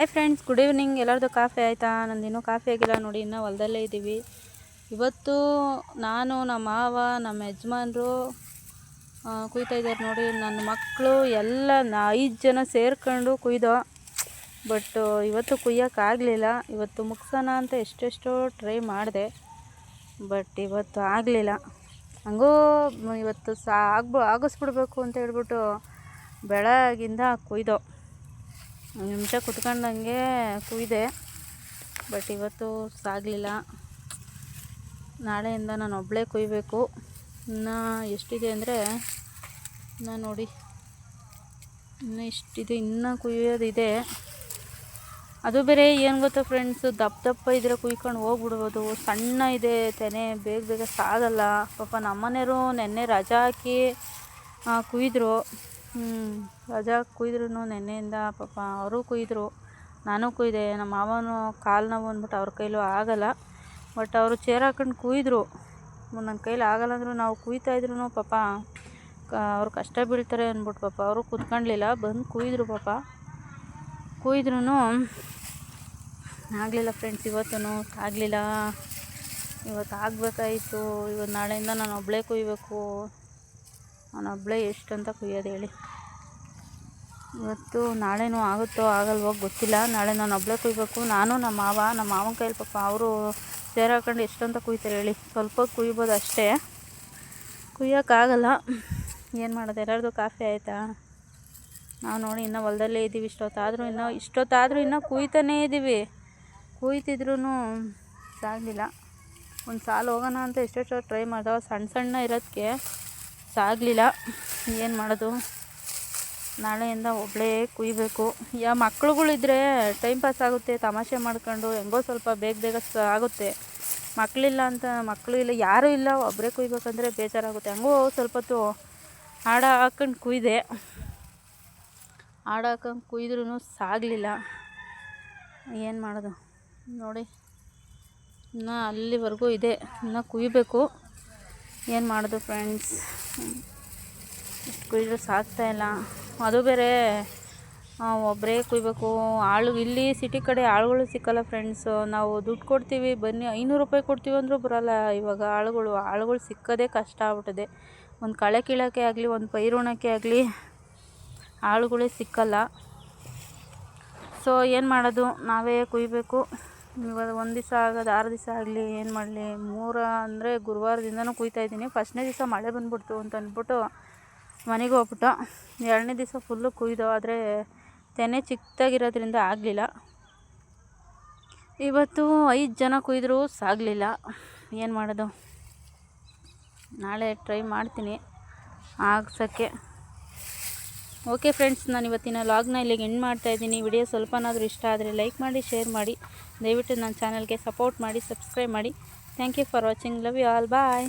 Hi friends, good evening. ಎಲ್ಲರದು coffee ಆಯಿತಾ? ನಂದು ಇನ್ನೂ ಕಾಫಿ ಆಗಿಲ್ಲ ನೋಡಿ, ಇನ್ನೂ ಹೊಲದಲ್ಲೇ ಇದ್ದೀವಿ. ಇವತ್ತು ನಾನು, ನಮ್ಮ ಮಾವ, ನಮ್ಮ ಯಜಮಾನ್ರು ಕುಯ್ತಾ ಇದ್ದಾರೆ ನೋಡಿ. ನನ್ನ ಮಕ್ಕಳು ಎಲ್ಲ 5 ಜನ ಸೇರ್ಕೊಂಡು ಕುಯ್ದೋ. ಬಟ್ ಇವತ್ತು ಕುಯ್ಯೋಕ್ಕಾಗಲಿಲ್ಲ. ಇವತ್ತು ಮುಗಿಸೋಣ ಅಂತ ಎಷ್ಟೆಷ್ಟೋ ಟ್ರೈ ಮಾಡಿದೆ, ಬಟ್ ಇವತ್ತು ಆಗಲಿಲ್ಲ. ಹಂಗೂ ಇವತ್ತು ಆಗಿಸ್ಬಿಡ್ಬೇಕು ಅಂತ ಹೇಳ್ಬಿಟ್ಟು ಬೆಳಗಿಂದ ಕುಯ್ದೋ. ನಿಮಿಷ ಕುತ್ಕೊಂಡಂಗೆ ಕುಯ್ದೆ, ಬಟ್ ಇವತ್ತು ಸಾಗಲಿಲ್ಲ. ನಾಳೆಯಿಂದ ನಾನು ಒಬ್ಬಳೇ ಕುಯ್ಬೇಕು. ಇನ್ನು ಎಷ್ಟಿದೆ ಅಂದರೆ, ನೋಡಿ, ಇನ್ನೂ ಇಷ್ಟಿದೆ, ಇನ್ನೂ ಕುಯ್ಯೋದಿದೆ. ಅದು ಬೇರೆ ಏನು ಗೊತ್ತಾ ಫ್ರೆಂಡ್ಸು, ದಪ್ಪ ಇದ್ದರೆ ಕುಯ್ಕೊಂಡು ಹೋಗ್ಬಿಡ್ಬೋದು. ಸಣ್ಣ ಇದೆ ತೆನೆ, ಬೇಗ ಸಾಗಲ್ಲ. ಪಾಪ ನಮ್ಮನೆಯವರು ನೆನ್ನೆ ರಜಾ ಹಾಕಿ ಕುಯ್ದರು. ರಜಾ ಕುಯ್ದ್ರೂ ನೆನ್ನೆಯಿಂದ ಪಾಪ ಅವರು ಕುಯ್ದರು, ನಾನು ಕುಯ್ದೆ. ನಮ್ಮ ಮಾವನು ಕಾಲು ನೋವು ಅಂದ್ಬಿಟ್ಟು ಅವ್ರ ಕೈಲೂ ಆಗಲ್ಲ. ಬಟ್ ಅವರು ಚೇರ್ ಹಾಕೊಂಡು ಕುಯ್ದರು. ನನ್ನ ಕೈಲಿ ಆಗಲ್ಲ ಅಂದರೂ ನಾವು ಕುಯ್ತಾಯಿದ್ರು ಪಾಪ ಅವ್ರು ಕಷ್ಟ ಬೀಳ್ತಾರೆ ಅಂದ್ಬಿಟ್ಟು ಪಾಪ ಅವರು ಕುತ್ಕೊಳ್ಳಲಿಲ್ಲ, ಬಂದು ಕುಯ್ದರು. ಪಾಪ ಕುಯ್ದ್ರೂ ಆಗಲಿಲ್ಲ ಫ್ರೆಂಡ್ಸ್. ಇವತ್ತೂ ಆಗಲಿಲ್ಲ. ಇವತ್ತು ಆಗಬೇಕಾಯಿತು. ಇವತ್ತು ನಾಳೆಯಿಂದ ನಾನು ಒಬ್ಬಳೇ ಕುಯ್ಬೇಕು. ನಾನು ಒಬ್ಬಳೇ ಎಷ್ಟು ಅಂತ ಕುಯ್ಯೋದು ಹೇಳಿ. ಇವತ್ತು ನಾಳೆನೂ ಆಗುತ್ತೋ ಆಗಲ್ವೋ ಗೊತ್ತಿಲ್ಲ. ನಾಳೆ ನಾನು ಒಬ್ಬಳೇ ಕುಯ್ಬೇಕು. ನಾನು ನಮ್ಮ ಮಾವನ ಕೈಲಿ ಪಾಪ ಅವರು ಸೇರ್ ಹಾಕೊಂಡು ಎಷ್ಟು ಅಂತ ಕುಯ್ತಾರೆ ಹೇಳಿ. ಸ್ವಲ್ಪ ಕುಯ್ಬೋದು ಅಷ್ಟೇ, ಕುಯ್ಯೋಕ್ಕಾಗಲ್ಲ. ಏನು ಮಾಡೋದು? ಎಲ್ಲರದು ಕಾಫಿ ಆಯಿತಾ? ನಾವು ನೋಡಿ ಇನ್ನೂ ಹೊಲದಲ್ಲೇ ಇದ್ದೀವಿ. ಇಷ್ಟೊತ್ತಾದರೂ ಇನ್ನೂ ಕುಯ್ತಾನೇ ಇದ್ದೀವಿ. ಕುಯ್ತಿದ್ರೂ ಸಾಗಲಿಲ್ಲ. ಒಂದು ಸಾಲು ಹೋಗೋಣ ಅಂತ ಎಷ್ಟೆಷ್ಟೋ ಟ್ರೈ ಮಾಡ್ದೋ, ಸಣ್ಣ ಇರೋದಕ್ಕೆ ಸಾಗಲಿಲ್ಲ. ಏನು ಮಾಡೋದು? ನಾಳೆಯಿಂದ ಒಬ್ಬಳೇ ಕುಯ್ಬೇಕು. ಮಕ್ಳುಗಳಿದ್ರೆ ಟೈಮ್ ಪಾಸ್ ಆಗುತ್ತೆ, ತಮಾಷೆ ಮಾಡ್ಕೊಂಡು ಹೆಂಗೋ ಸ್ವಲ್ಪ ಬೇಗ ಆಗುತ್ತೆ. ಮಕ್ಕಳು ಇಲ್ಲ, ಯಾರೂ ಇಲ್ಲ, ಒಬ್ಬರೇ ಕುಯ್ಬೇಕಂದ್ರೆ ಬೇಜಾರಾಗುತ್ತೆ. ಹೆಂಗೋ ಸ್ವಲ್ಪ ಹೊತ್ತು ಹಾಡು ಹಾಕೊಂಡು ಕುಯ್ದೆ. ಹಾಡು ಹಾಕೊಂಡು ಕುಯ್ದ್ರೂ ಸಾಗಲಿಲ್ಲ. ಏನು ಮಾಡೋದು ನೋಡಿ, ಇನ್ನೂ ಅಲ್ಲಿವರೆಗೂ ಇದೆ, ಇನ್ನೂ ಕುಯ್ಬೇಕು. ಏನು ಮಾಡೋದು ಫ್ರೆಂಡ್ಸ್? ಕುಯ್ದರೂ ಸಾಗ್ತಾಯಿಲ್ಲ. ಅದು ಬೇರೆ ಒಬ್ಬರೇ ಕುಯ್ಬೇಕು. ಇಲ್ಲಿ ಸಿಟಿ ಕಡೆ ಆಳುಗಳು ಸಿಕ್ಕಲ್ಲ ಫ್ರೆಂಡ್ಸು. ನಾವು ದುಡ್ಡು ಕೊಡ್ತೀವಿ, ಬನ್ನಿ 500 ರೂಪಾಯಿ ಕೊಡ್ತೀವಿ ಅಂದರೂ ಬರೋಲ್ಲ. ಇವಾಗ ಆಳುಗಳು ಸಿಕ್ಕೋದೇ ಕಷ್ಟ ಆಗ್ಬಿಟ್ಟಿದೆ. ಒಂದು ಕಳೆ ಕೀಳೋಕ್ಕೆ ಆಗಲಿ, ಒಂದು ಪೈರುಣಕ್ಕೆ ಆಗಲಿ ಆಳುಗಳೇ ಸಿಕ್ಕಲ್ಲ. ಸೊ ಏನು ಮಾಡೋದು? ನಾವೇ ಕುಯ್ಬೇಕು. ಇವಾಗ 1 ದಿವಸ ಆಗೋದು 6 ದಿವಸ ಆಗಲಿ, ಏನು ಮಾಡಲಿ? 3 ಅಂದರೆ ಗುರುವಾರದಿಂದನೂ ಕುಯ್ತಾಯಿದ್ದೀನಿ. ಫಸ್ಟ್ನೇ ದಿವಸ ಮಳೆ ಬಂದ್ಬಿಡ್ತು ಅಂತ ಅಂದ್ಬಿಟ್ಟು ಮನೆಗೆ ಹೋಗ್ಬಿಟ್ಟು 2ನೇ ದಿವಸ ಫುಲ್ಲು ಕುಯ್ದು, ಆದರೆ ತೆನೆ ಚಿಕ್ಕದಾಗಿರೋದ್ರಿಂದ ಆಗಲಿಲ್ಲ. ಇವತ್ತು 5 ಜನ ಕುಯ್ದರೂ ಸಾಗಲಿಲ್ಲ. ಏನು ಮಾಡೋದು? ನಾಳೆ ಟ್ರೈ ಮಾಡ್ತೀನಿ ಆಗ್ಸೋಕ್ಕೆ. ಓಕೆ ಫ್ರೆಂಡ್ಸ್, ನಾನು ಇವತ್ತಿನ ವ್ಲಾಗ್ನ ಇಲ್ಲಿಗೆ ಎಂಡ್ ಮಾಡ್ತಾಯಿದ್ದೀನಿ. ವಿಡಿಯೋ ಸ್ವಲ್ಪನಾದರೂ ಇಷ್ಟ ಆದರೆ ಲೈಕ್ ಮಾಡಿ, ಶೇರ್ ಮಾಡಿ. ದಯವಿಟ್ಟು ನನ್ನ ಚಾನಲ್ಗೆ ಸಪೋರ್ಟ್ ಮಾಡಿ, ಸಬ್ಸ್ಕ್ರೈಬ್ ಮಾಡಿ. Thank you for watching. Love you all. Bye.